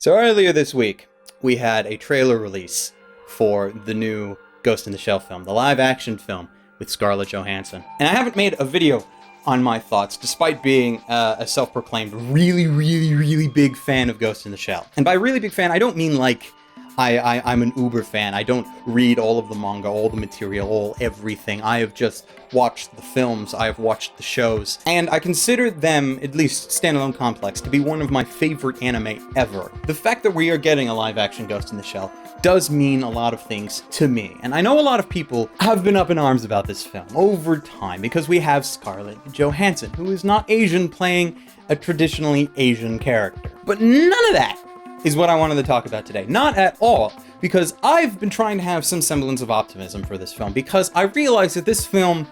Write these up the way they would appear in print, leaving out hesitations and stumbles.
So earlier this week, we had a trailer release for the new Ghost in the Shell film, the live-action film with Scarlett Johansson. And I haven't made a video on my thoughts, despite being a self-proclaimed really big fan of Ghost in the Shell. And by really big fan, I don't mean like I'm an uber fan. I don't read all of the manga, all the material, everything. I have just watched the films, I have watched the shows, and I consider them, at least Standalone Complex, to be one of my favorite anime ever. The fact that we are getting a live-action Ghost in the Shell does mean a lot of things to me, and I know a lot of people have been up in arms about this film over time, because we have Scarlett Johansson, who is not Asian, playing a traditionally Asian character. But none of that is what I wanted to talk about today. Not at all, because I've been trying to have some semblance of optimism for this film, because I realize that this film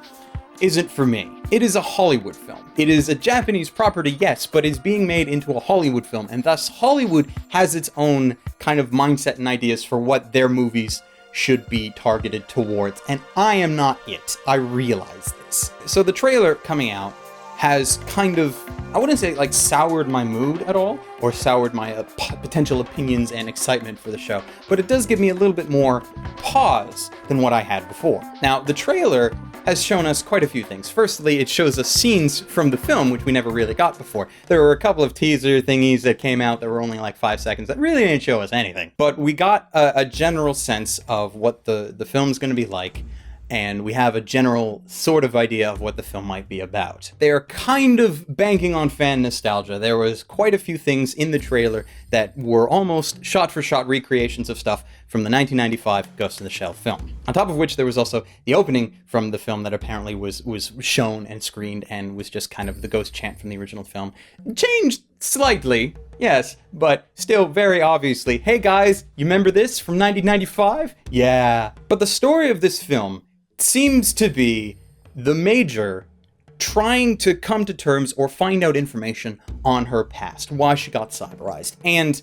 isn't for me. It is a Hollywood film. It is a Japanese property, yes, but is being made into a Hollywood film, and thus Hollywood has its own kind of mindset and ideas for what their movies should be targeted towards, and I am not it. I realize this. So the trailer coming out has kind of, I wouldn't say like soured my mood at all, or soured my potential opinions and excitement for the show, but it does give me a little bit more pause than what I had before. Now, the trailer has shown us quite a few things. Firstly, it shows us scenes from the film, which we never really got before. There were a couple of teaser thingies that came out that were only like 5 seconds that really didn't show us anything. But we got a general sense of what the film's going to be like, and we have a general sort of idea of what the film might be about. They're kind of banking on fan nostalgia. There was quite a few things in the trailer that were almost shot-for-shot recreations of stuff from the 1995 Ghost in the Shell film. On top of which, there was also the opening from the film that apparently was shown and screened and was just kind of the ghost chant from the original film. Changed slightly, yes, but still very obviously, hey guys, you remember this from 1995? Yeah. But the story of this film seems to be the Major trying to come to terms or find out information on her past, why she got cyberized. And,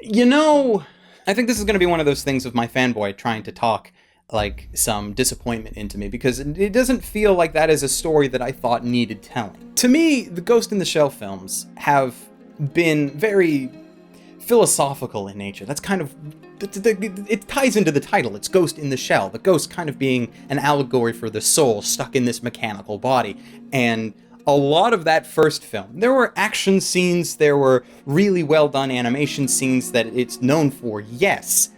you know, I think this is going to be one of those things of my fanboy trying to talk like some disappointment into me, because it doesn't feel like that is a story that I thought needed telling. To me, the Ghost in the Shell films have been very philosophical in nature. That's kind of, it ties into the title. It's Ghost in the Shell, the ghost kind of being an allegory for the soul stuck in this mechanical body. And a lot of that first film, there were action scenes, there were really well done animation scenes that it's known for, yes,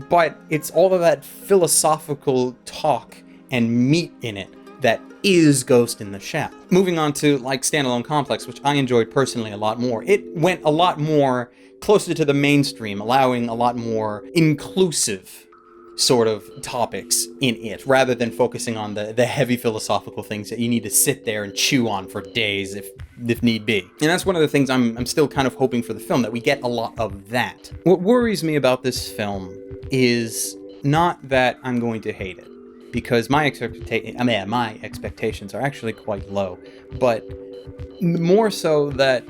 but it's all of that philosophical talk and meat in it that is Ghost in the Shell. Moving on to like Standalone Complex, which I enjoyed personally a lot more. It went a lot more closer to the mainstream, allowing a lot more inclusive sort of topics in it, rather than focusing on the heavy philosophical things that you need to sit there and chew on for days if need be. And that's one of the things I'm still kind of hoping for the film, that we get a lot of that. What worries me about this film is not that I'm going to hate it, because my expectations are actually quite low, but more so that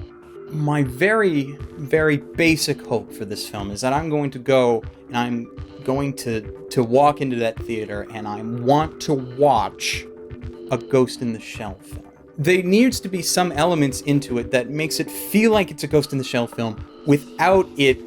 my very basic hope for this film is that I'm going to go and I'm going to walk into that theater and I want to watch a Ghost in the Shell film. There needs to be some elements into it that makes it feel like it's a Ghost in the Shell film without it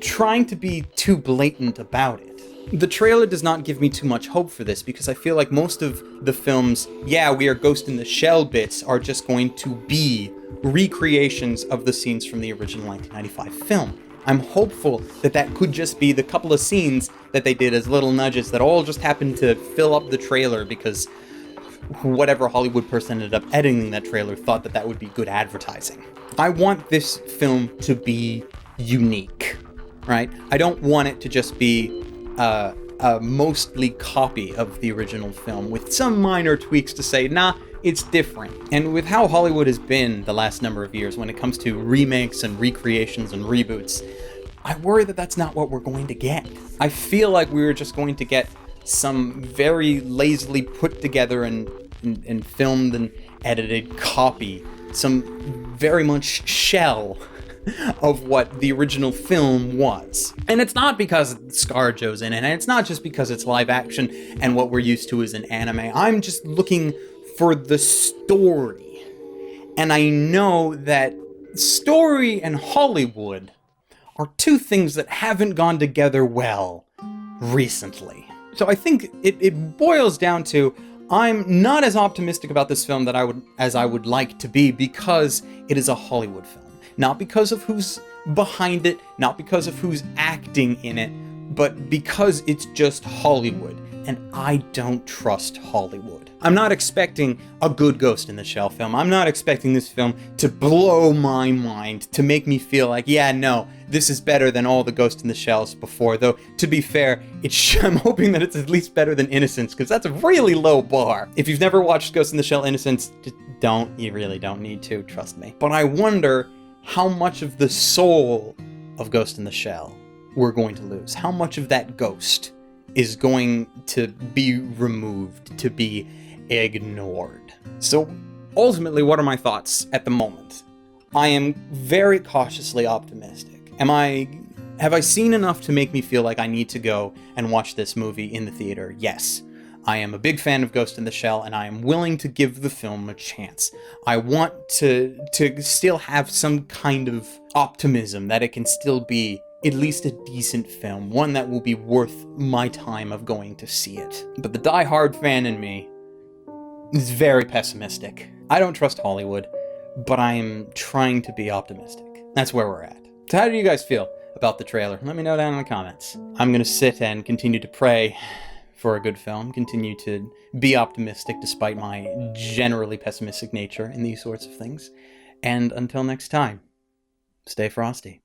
trying to be too blatant about it. The trailer does not give me too much hope for this, because I feel like most of the films, yeah, we are Ghost in the Shell bits, are just going to be recreations of the scenes from the original 1995 film. I'm hopeful that that could just be the couple of scenes that they did as little nudges that all just happened to fill up the trailer because whatever Hollywood person ended up editing that trailer thought that that would be good advertising. I want this film to be unique, right? I don't want it to just be a mostly copy of the original film with some minor tweaks to say, nah, it's different. And with how Hollywood has been the last number of years when it comes to remakes and recreations and reboots, I worry that that's not what we're going to get. I feel like we were just going to get some very lazily put together and filmed and edited copy, some very much shell of what the original film was. And it's not because ScarJo's in it, and it's not just because it's live action and what we're used to is an anime. I'm just looking for the story. And I know that story and Hollywood are two things that haven't gone together well recently. So I think it boils down to, I'm not as optimistic about this film as I would like to be, because it is a Hollywood film. Not because of who's behind it, not because of who's acting in it, but because it's just Hollywood, and I don't trust Hollywood. I'm not expecting a good Ghost in the Shell film. I'm not expecting this film to blow my mind, to make me feel like, yeah, no, this is better than all the Ghost in the Shells before. Though, to be fair, I'm hoping that it's at least better than Innocence, because that's a really low bar. If you've never watched Ghost in the Shell Innocence, you really don't need to, trust me. But I wonder how much of the soul of Ghost in the Shell we're going to lose. How much of that ghost is going to be removed, to be ignored. So ultimately, what are my thoughts at the moment? I am very cautiously optimistic. Have I seen enough to make me feel like I need to go and watch this movie in the theater? Yes. I am a big fan of Ghost in the Shell, and I am willing to give the film a chance. I want to still have some kind of optimism that it can still be at least a decent film, one that will be worth my time of going to see it. But the die-hard fan in me is very pessimistic. I don't trust Hollywood, but I am trying to be optimistic. That's where we're at. So how do you guys feel about the trailer? Let me know down in the comments. I'm gonna sit and continue to pray for a good film, continue to be optimistic despite my generally pessimistic nature in these sorts of things. And until next time, stay frosty.